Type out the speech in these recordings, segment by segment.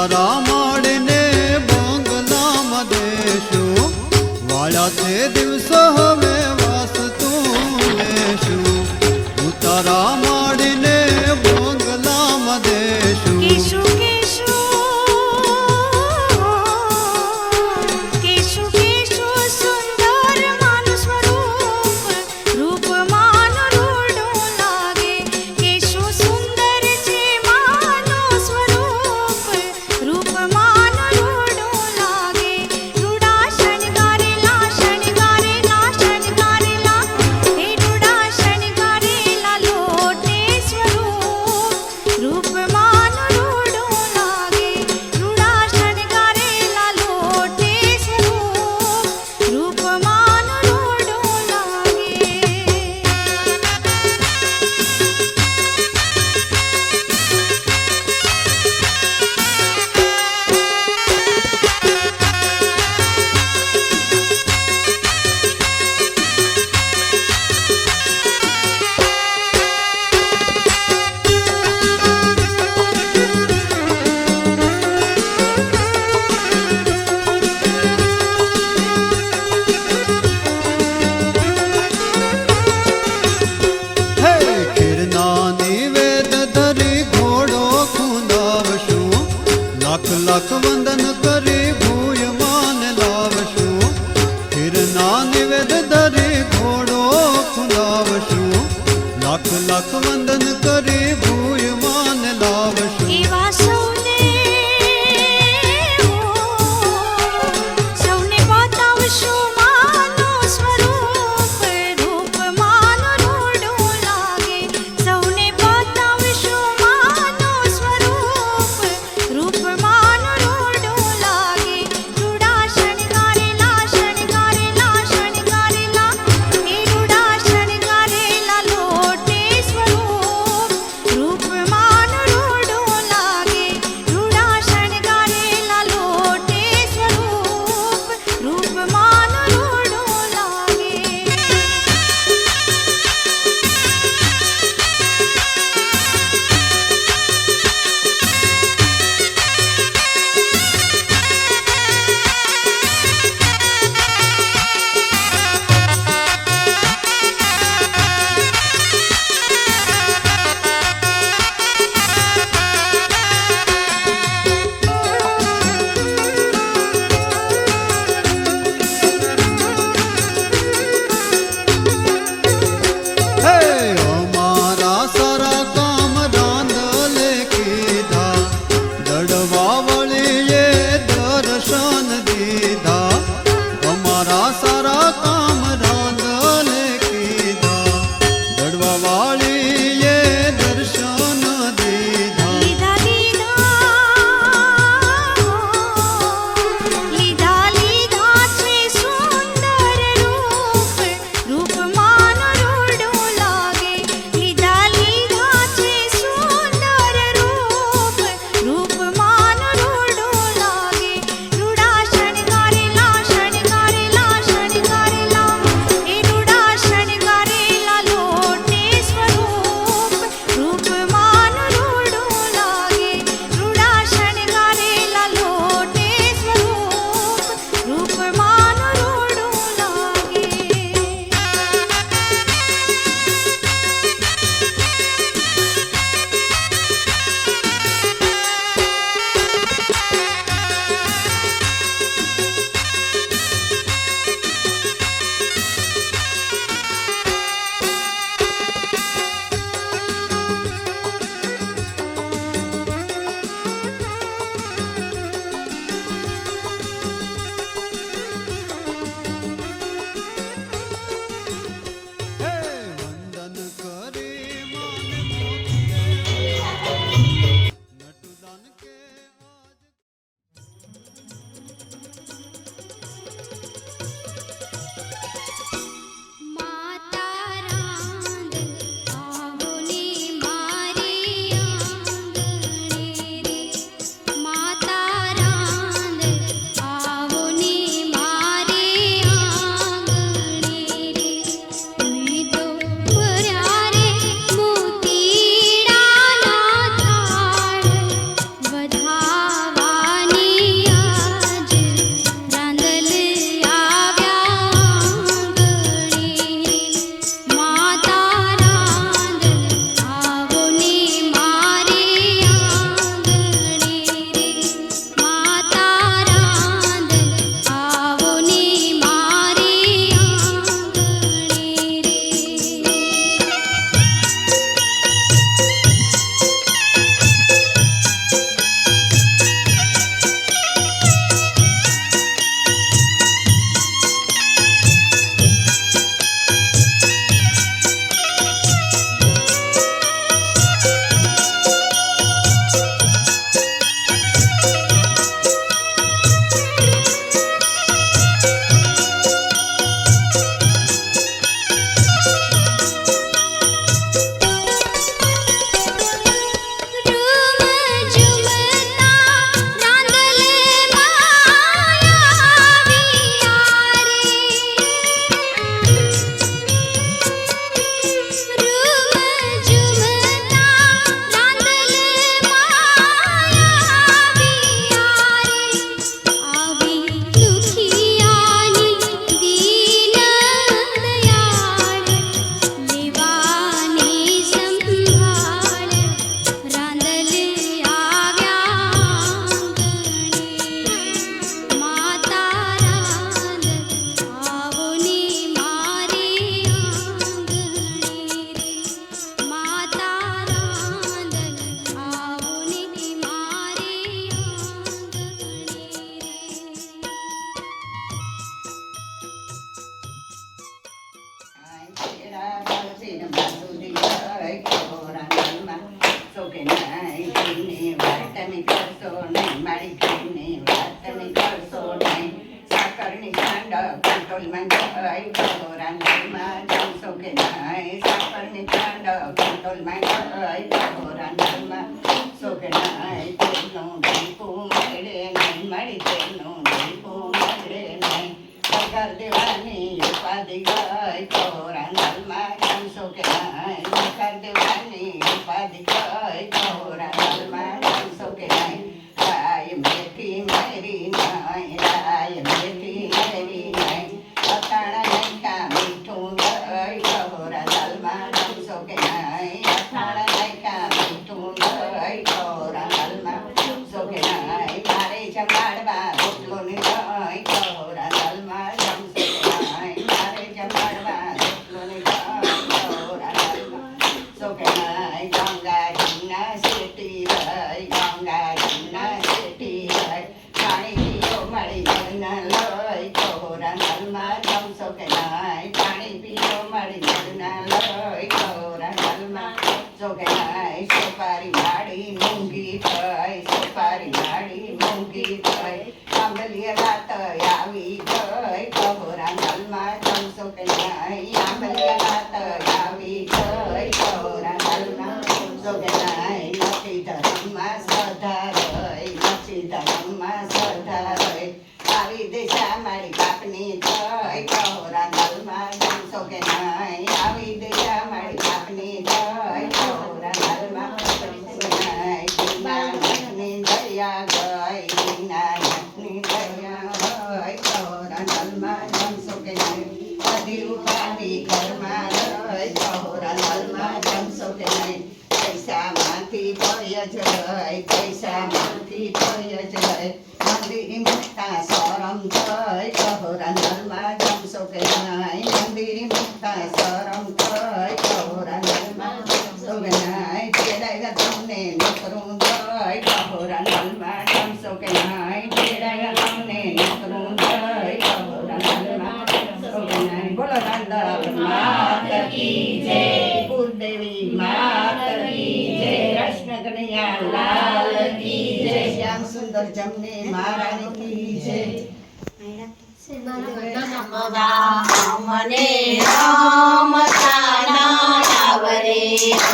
ઉતારા માંડીને બંગલામાં દેશું વાળા તે દિવસો હવે વાસતું લેશું ઉતારા માંડીને બંગલામાં દેશું કેશુ કેશુ કેશુ કેશુ સુંદર માનું સ્વરૂપ રૂપ માનું રૂડું લાગે કેશુ સુંદર છે માનું સ્વરૂપ રૂપ માનું રૂડું લાગે રૂડા શણગારેલા શણગારેલા શણગારેલા હે રૂડા શણગારેલા લોટે સ્વરૂપ રૂપ માનું રૂડું લાગે રૂડા શણગારેલા લોટે સ્વરૂપ રૂપ માનું રૂડું લાગે હે ખીરના નિવેદ ધરી ઘોડો ખૂંદાવશું લાખ લાખ વંદન કરી ભૂયમાન લાવશું ખીરના નિવેદ ધરી ઘોડો ખૂંદાવશું લાખ લાખ વંદન કરી ભૂયમાન લાવશું એવા સૌને બતાવશું માનું સ્વરૂપ રૂપ માનું રૂડું લાગે સૌને બતાવશું માનું સ્વરૂપ રૂપ માનું રૂડું લાગે રૂડા શણગારેલા શણગારેલા શણગારેલા હે રૂડા શણગારેલા લોટે સ્વરૂપ રૂપ માનું રૂડું લાગે નહીં કરશો નહીં, મારી ઘરની વાત નહીં કરશો નહીં. સાકરની ઠંડક કંટ્રોલમાં જાય, કહોરા નળમાં જમશો કે નહીં. સાકરની ઠંડક કંટ્રોલમાં જાય, કહોરા નળમાં જમશો કે નહીં. તેલનું ઢીપું મળે નહીં, મારી તેલનું ઢીપું મળે નહીં. પગાર દેવાની ઉપાધિ ગઈ, કહોરા નળમાં જમશો કે નહીં. પગાર દેવાની ઉપાધિ ગઈ, કહોરા નળમાં જમશો કે નહીં. રાય મેથી મેરી નહીં, રાય મેથી મેરી નહીં. અથાણા નહીં કા મીઠું દહીં, કહોરા નળમાં જમશો કે નહીં. અથાણા નહીં કા મીઠું દહીં, કહોરા નળમાં જમશો કે નહીં. મારે જમાડવા રોટલો ને દહીં, કહોરા નળમાં જમશો કે નહીં. મારે જમાડવા રોટલો ને દહીં, કહોરા નળમાં જમશો કે નહીં. ગંગાજીના શેટી રહી, ગંગાજીના શેટી રહી. પાણી પીઓ મળી જળના લઈ, કહોરા નળમાં જમશો કે નહીં. પાણી પીઓ મળી જળના લઈ, કહોરા નળમાં જમશો કે નહીં. સોપારી વાળી મૂંગી થઈ, સોપારી વાળી મૂંગી થઈ. આંબલીએ રાત આવી ગઈ, કહોરા નળમાં જમશો કે નહીં. આંબલીએ રાત આવી ગઈ, કહોરા નળમાં જમશો કે નહીં. નથી ધર્મમાં શ્રદ્ધા રહી, નથી ધર્મમાં શ્રદ્ધા રહી. આવી દિશા મારી બાપની થઈ, કહોરા નળમાં જમશો કે નહીં. આવી દિશા મારી બાપની થઈ, કહોરા નળમાં જમશો કે નહીં. દીનાનાથની દયા ગઈ, દીનાનાથની દયા ગઈ, કહોરા નળમાં જમશો કે નહીં. બધી ઉપાધિ ઘરમાં રહી, કહોરા નળમાં જમશો કે નહીં. પૈસામાંથી ભય જ રહે, પૈસામાંથી ભય જ રહે. મંદિર મુકતા શરમ થઈ, કહોરા નળમાં જમશો કે નહીં. મંદિર મુકતા શરમ થઈ, કહોરા નળમાં જમશો કે નહીં. તેડાયા તમને નકરું દઈ, કહોરા નળમાં જમશો કે નહીં. તેડાયા તમને નકરું દઈ, કહોરા નળમાં જમશો કે નહીં. બોલો નંદ માત કી જય, કુળદેવી માત કી જય, કૃષ્ણ કનૈયા લાલ કી જય, શ્યામ સુંદર જમને મહારાણી કી જય. અમને રમતા ના આવરે,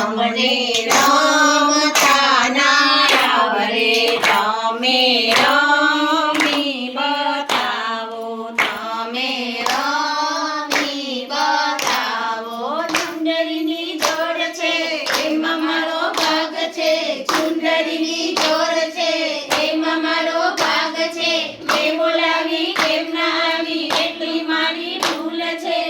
અમને રમતા ના આવરે. તમે રમી બતાવો, તમે રમી બતાવો. ચુંદડીની જોડ છે એમાં મારો ભાગ છે, ચુંદડીની જોડ છે એમાં મારો ભાગ છે. મેં બોલાવી કેમ ના આવી એટલી મારી ભૂલ છે,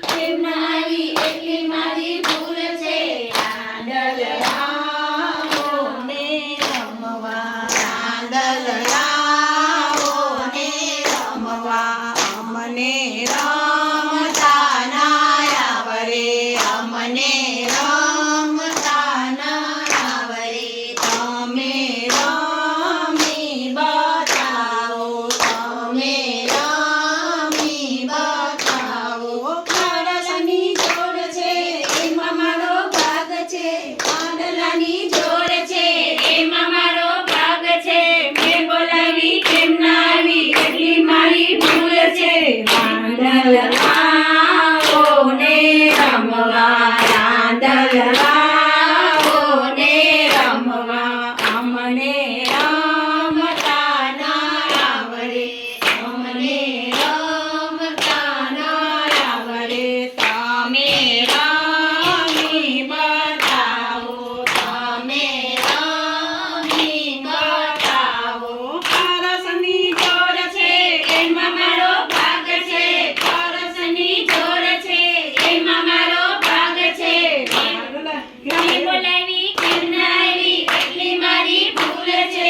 કેમ ના આવી એટલી મારી ભૂલ છે. આંદલ આવો ને રમવા, આંદલ આવો ને રમવા. અમને રમતા ના આવરે, અમને રમતા ના આવરે. તમે રમી બતાવો, તમે રમી બતાવો. મારાની જોડ છે એમાં મારો ભાગ છે, પાંદલાની જોડ છે એમાં મારો ભાગ છે. મેં બોલાવી કેમ ના આવી એટલી મારી ભૂલ છે. આંદલ આવો ને રમવા, આંદલ આવો ને રમવા. અમને રમતા ના આવડે, અમને રમતા ના આવડે. તમે રમી બતાવો, તમે રમી બતાવો. પરસની જોડ છે એમાં મારો ભાગ છે, પરસની જોડ છે એમાં મારો ભાગ છે. મેં બોલાવી કેમ ના આવી એટલી મારી ભૂલ છે.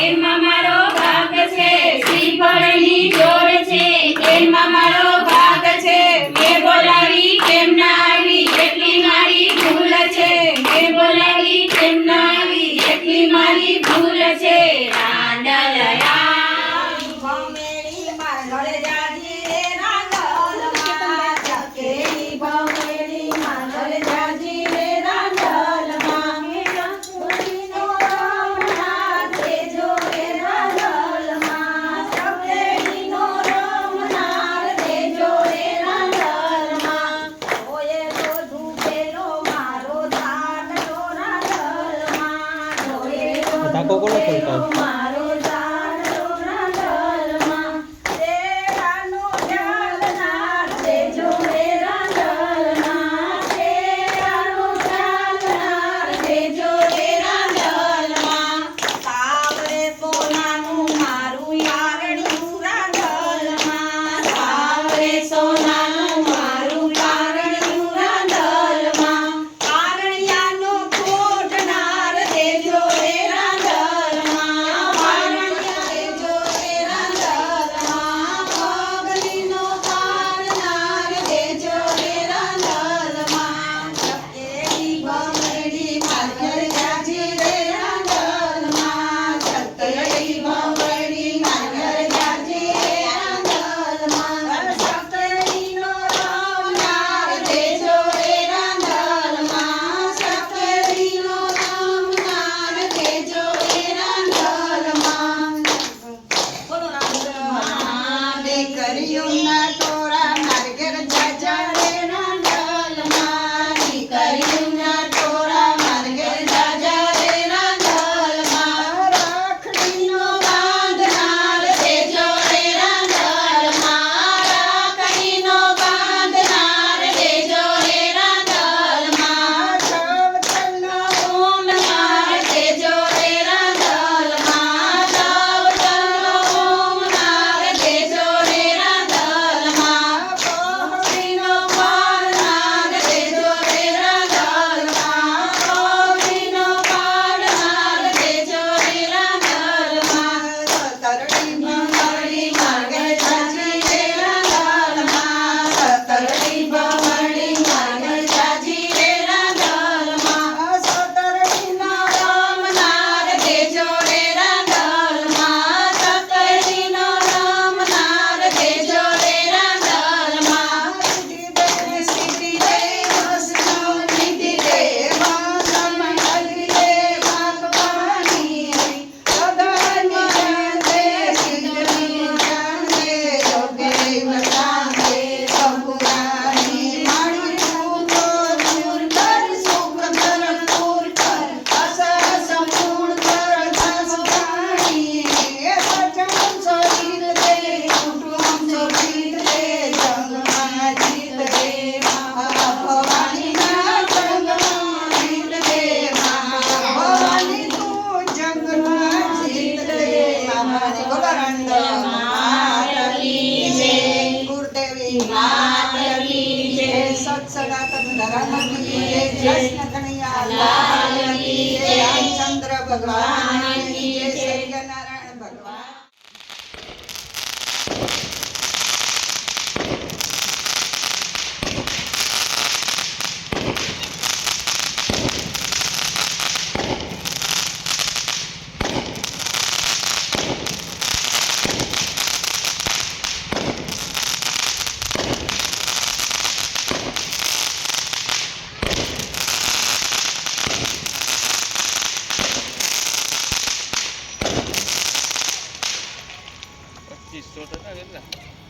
એમાં મારો ભાગ છે શ્રીફળની જોડ છે એમાં મારો ભાગ છે મેં બોલાવી કેમ ના આવી એટલી મારી ભૂલ છે મેં બોલાવી કેમ ના આવી એટલી મારી ભૂલ છે રાંડલયા ભમેડી માંગળ જાજી રે રાંડલમાં ચકેલી ભમેડી માંગળ જાજી રે રાંડલમાં ચકલીનો રમનાર દેજો રે રાંડલમાં ચકલીનો રમનાર દેજો રે રાંડલમાં ઓયે તો ઝૂકેલો મારો દાંડલો રાંડલમાં ઓયે તો ઝૂકેલો મારો દાંડલો રાંડલમાં શેરાનો ચાલનાર દેજો રે રાંડલમાં શેરાનો ચાલનાર દેજો રે રાંડલમાં સાવરે સોનાનું મારું યારણ્યું રાંડલમાં સાવરે સોનાનું મારું યારણ્યું રાંડલમાં કારણિયાનો ખોટનાર દેજો રે રાંડલમાં કારણિયા દેજો રે રાંડલમાં પગલીનો પાડનાર દેજો રે રાંડલમાં ચકેલી ભમરડી માર્ગર જાજી રે રાંડલમાં ચકેલી ભમરડી માર્ગર જાજી રે રાંડલમાં ચકેલીનો રમનાર દેજો રે રાંડલમાં ચકેલીનો રમનાર દેજો રે રાંડલમાં બોલો રાંડલમાં દીકરીઓના ટોળા માર્ગર જાજા રે રાંડલમાં દીકરીઓના ટોળા માર્ગર જાજા રે રાંડલમાં રાખડીનો બાંધનાર દેજો રે રાંડલમાં રાખડીનો બાંધનાર દેજો રે રાંડલમાં સવતલનો ઓમનાર દેજો રે રાંડલમાં સવતલનો ઓમનાર દેજો રે રાંડલમાં પહોળીનો પાડનાર દેજો રે રાંડલમાં પહોળીનો પાડનાર દેજો રે રાંડલમાં સતરડી ભમરડી માર્ગે જાજી રે રાંડલમાં સતરડી ભમરડી માર્ગે જાજી રે રાંડલમાં સતરડીનો રમનાર દેજો રે રાંડલમાં સતરડીનો રમનાર દેજો રે રાંડલમાં સીધી રે વસનો નિધિ રે વાસમ અલી રે ભગવાની સદાની જાને સિદ્ધની જાને જોગે વસાને સપુરાની મારી પૂતો દૂર કર સુખ ભરપૂર કર અસર સંપૂર્ણ કર જસપાણી સચમ શરીર દે કુટુંબ શરીર દે જંગમાં જીત દે ભવાનીના જંગમાં જીત દે ભવાની તું જંગમાં જીત દે મારી ગોરંડમાતલી જય ગુરુદેવી માતલી જય સત્સનાતન ધર્મ કી જય કૃષ્ણ કનૈયા લાલ કી જય રામચંદ્ર ભગવાન કી જય સત્યનારાયણ ભગવાન $2500 કેટલા